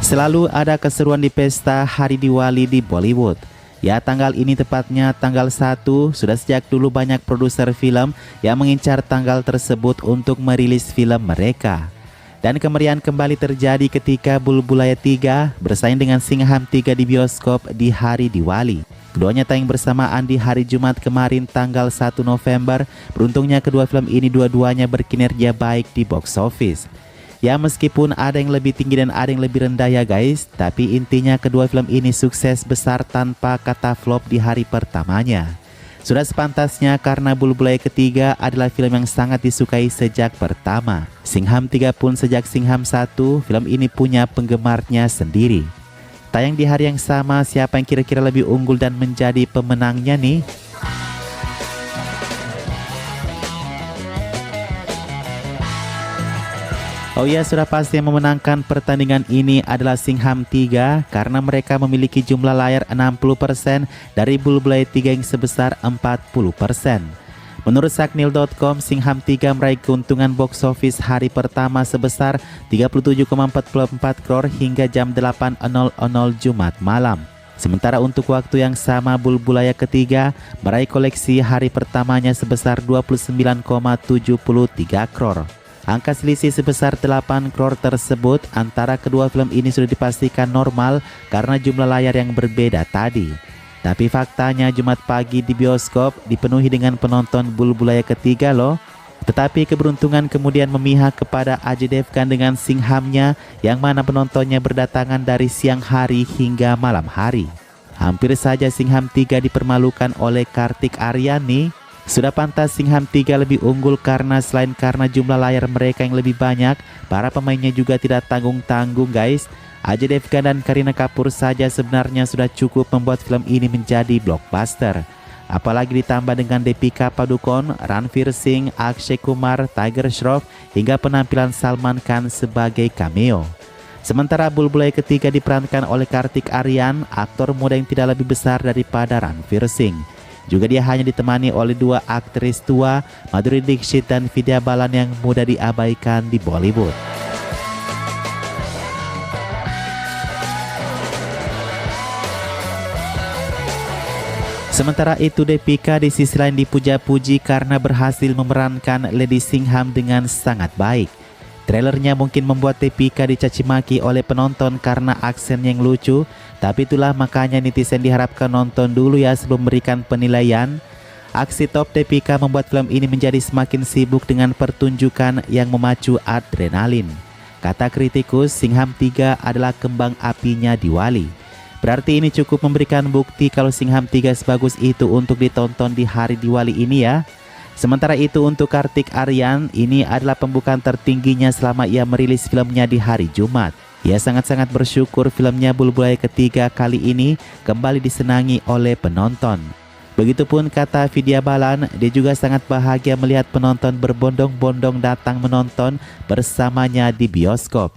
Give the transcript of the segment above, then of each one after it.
Selalu ada keseruan di pesta Hari Diwali di Bollywood. Ya, tanggal ini tepatnya tanggal 1, sudah sejak dulu banyak produser film yang mengincar tanggal tersebut untuk merilis film mereka. Dan kemeriahan kembali terjadi ketika Bulbulaya 3 bersaing dengan Singham 3 di bioskop di hari Diwali. Keduanya tayang bersamaan di hari Jumat kemarin tanggal 1 November. Beruntungnya kedua film ini dua-duanya berkinerja baik di box office. Ya, meskipun ada yang lebih tinggi dan ada yang lebih rendah ya guys, tapi intinya kedua film ini sukses besar tanpa kata flop di hari pertamanya. Sudah sepantasnya karena Bulbulaya ketiga adalah film yang sangat disukai sejak pertama. Singham 3 pun sejak Singham 1, film ini punya penggemarnya sendiri. Tayang di hari yang sama, siapa yang kira-kira lebih unggul dan menjadi pemenangnya nih? Oh ya, sudah pasti yang memenangkan pertandingan ini adalah Singham 3 karena mereka memiliki jumlah layar 60% dari Bulbulaya 3 yang sebesar 40%. Menurut Saknil.com, Singham 3 meraih keuntungan box office hari pertama sebesar 37,44 crore hingga jam 8.00 Jumat malam. Sementara untuk waktu yang sama Bulbulaya ketiga meraih koleksi hari pertamanya sebesar 29,73 crore. Angka selisih sebesar 8 crore tersebut antara kedua film ini sudah dipastikan normal karena jumlah layar yang berbeda tadi. Tapi faktanya Jumat pagi di bioskop dipenuhi dengan penonton Bulbulaya ketiga loh. Tetapi keberuntungan kemudian memihak kepada Ajay Devgan dengan Singhamnya yang mana penontonnya berdatangan dari siang hari hingga malam hari. Hampir saja Singham 3 dipermalukan oleh Kartik Aaryan nih. Sudah pantas Singham 3 lebih unggul karena selain karena jumlah layar mereka yang lebih banyak, para pemainnya juga tidak tanggung-tanggung guys. Ajay Devgan dan Kareena Kapoor saja sebenarnya sudah cukup membuat film ini menjadi blockbuster. Apalagi ditambah dengan Deepika Padukone, Ranveer Singh, Akshay Kumar, Tiger Shroff, hingga penampilan Salman Khan sebagai cameo. Sementara Bulbulaya ketiga diperankan oleh Kartik Aaryan, aktor muda yang tidak lebih besar daripada Ranveer Singh. Juga dia hanya ditemani oleh dua aktris tua, Madhuri Dixit dan Vidya Balan yang mudah diabaikan di Bollywood. Sementara itu Deepika di sisi lain dipuja-puji karena berhasil memerankan Lady Singham dengan sangat baik. Trailernya mungkin membuat Deepika dicaci maki oleh penonton karena aksen yang lucu, tapi itulah makanya netizen diharapkan nonton dulu ya sebelum memberikan penilaian. Aksi top Deepika membuat film ini menjadi semakin sibuk dengan pertunjukan yang memacu adrenalin. Kata kritikus, Singham 3 adalah kembang apinya Diwali. Berarti ini cukup memberikan bukti kalau Singham 3 sebagus itu untuk ditonton di hari Diwali ini ya. Sementara itu untuk Kartik Aaryan, ini adalah pembukaan tertingginya selama ia merilis filmnya di hari Jumat. Ia sangat-sangat bersyukur filmnya Bulbulaya ketiga kali ini kembali disenangi oleh penonton. Begitupun kata Vidya Balan, dia juga sangat bahagia melihat penonton berbondong-bondong datang menonton bersamanya di bioskop.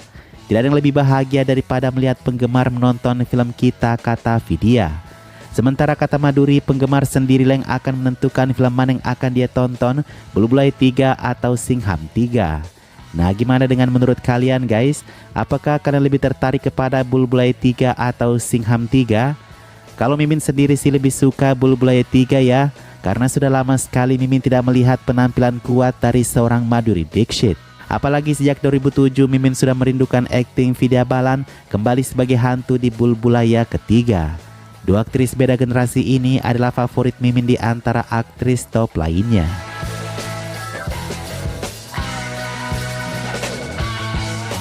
Tidak ada yang lebih bahagia daripada melihat penggemar menonton film kita, kata Vidya. Sementara kata Madhuri, penggemar sendirilah yang akan menentukan film mana yang akan dia tonton, Bulbulaya 3 atau Singham 3. Nah, gimana dengan menurut kalian guys? Apakah kalian lebih tertarik kepada Bulbulaya 3 atau Singham 3? Kalau Mimin sendiri sih lebih suka Bulbulaya 3 ya, karena sudah lama sekali Mimin tidak melihat penampilan kuat dari seorang Madhuri Dixit. Apalagi sejak 2007 Mimin sudah merindukan akting Vidya Balan kembali sebagai hantu di Bulbulaya ketiga. Dua aktris beda generasi ini adalah favorit Mimin di antara aktris top lainnya.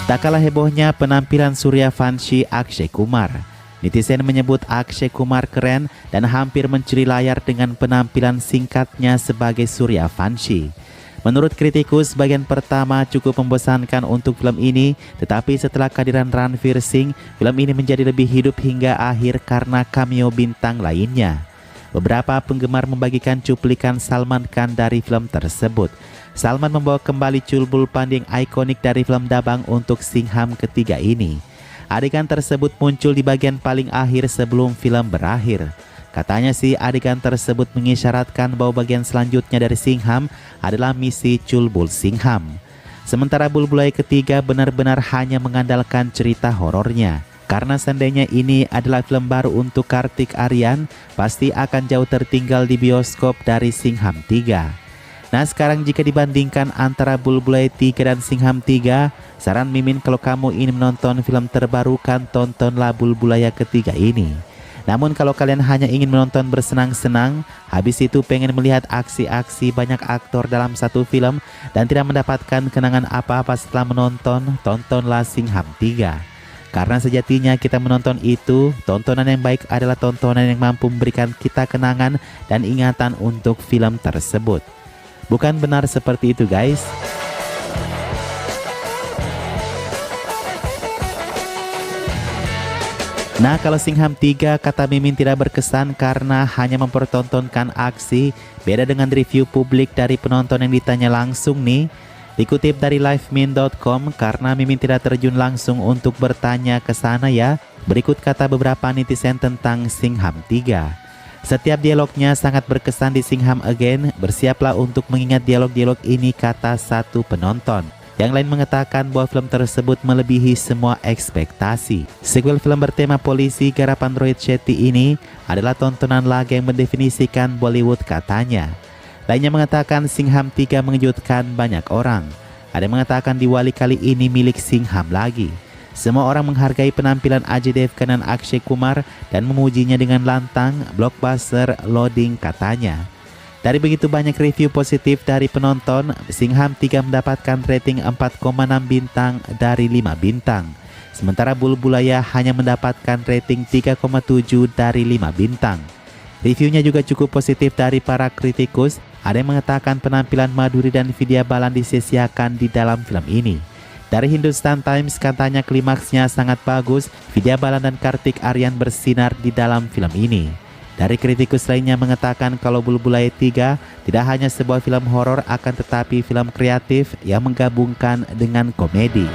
Tak kalah hebohnya penampilan Suryavanshi Akshay Kumar. Netizen menyebut Akshay Kumar keren dan hampir mencuri layar dengan penampilan singkatnya sebagai Suryavanshi. Menurut kritikus, bagian pertama cukup membosankan untuk film ini, tetapi setelah kehadiran Ranveer Singh, film ini menjadi lebih hidup hingga akhir karena cameo bintang lainnya. Beberapa penggemar membagikan cuplikan Salman Khan dari film tersebut. Salman membawa kembali culbul panding ikonik dari film Dabang untuk Singham ketiga ini. Adegan tersebut muncul di bagian paling akhir sebelum film berakhir. Katanya sih adegan tersebut mengisyaratkan bahwa bagian selanjutnya dari Singham adalah misi Culbul Singham. Sementara Bulbulaya ketiga benar-benar hanya mengandalkan cerita horornya. Karena seandainya ini adalah film baru untuk Kartik Aryan, pasti akan jauh tertinggal di bioskop dari Singham 3. Nah sekarang jika dibandingkan antara Bulbulaya 3 dan Singham 3, saran Mimin kalau kamu ingin menonton film terbaru kan tontonlah Bulbulaya ketiga ini. Namun kalau kalian hanya ingin menonton bersenang-senang, habis itu pengen melihat aksi-aksi banyak aktor dalam satu film dan tidak mendapatkan kenangan apa-apa setelah menonton, tontonlah Singham 3. Karena sejatinya kita menonton itu, tontonan yang baik adalah tontonan yang mampu memberikan kita kenangan dan ingatan untuk film tersebut. Bukan benar seperti itu guys? Nah kalau Singham 3 kata Mimin tidak berkesan karena hanya mempertontonkan aksi, beda dengan review publik dari penonton yang ditanya langsung nih. Dikutip dari livemin.com, karena Mimin tidak terjun langsung untuk bertanya ke sana ya. Berikut kata beberapa netizen tentang Singham 3. Setiap dialognya sangat berkesan di Singham Again. Bersiaplah untuk mengingat dialog-dialog ini, kata satu penonton. Yang lain mengatakan bahwa film tersebut melebihi semua ekspektasi. Sequel film bertema polisi garapan Rohit Shetty ini adalah tontonan laga yang mendefinisikan Bollywood, katanya. Lainnya mengatakan Singham 3 mengejutkan banyak orang. Ada yang mengatakan Diwali kali ini milik Singham lagi. Semua orang menghargai penampilan Ajay Devgan dan Akshay Kumar dan memujinya dengan lantang, blockbuster, loading, katanya. Dari begitu banyak review positif dari penonton, Singham 3 mendapatkan rating 4,6 bintang dari 5 bintang. Sementara Bulbulaya hanya mendapatkan rating 3,7 dari 5 bintang. Reviewnya juga cukup positif dari para kritikus. Ada yang mengatakan penampilan Madhuri dan Vidya Balan disia-siakan di dalam film ini. Dari Hindustan Times katanya klimaksnya sangat bagus, Vidya Balan dan Kartik Aryan bersinar di dalam film ini. Dari kritikus lainnya mengatakan kalau Bulbulaya 3 tidak hanya sebuah film horor akan tetapi film kreatif yang menggabungkan dengan komedi.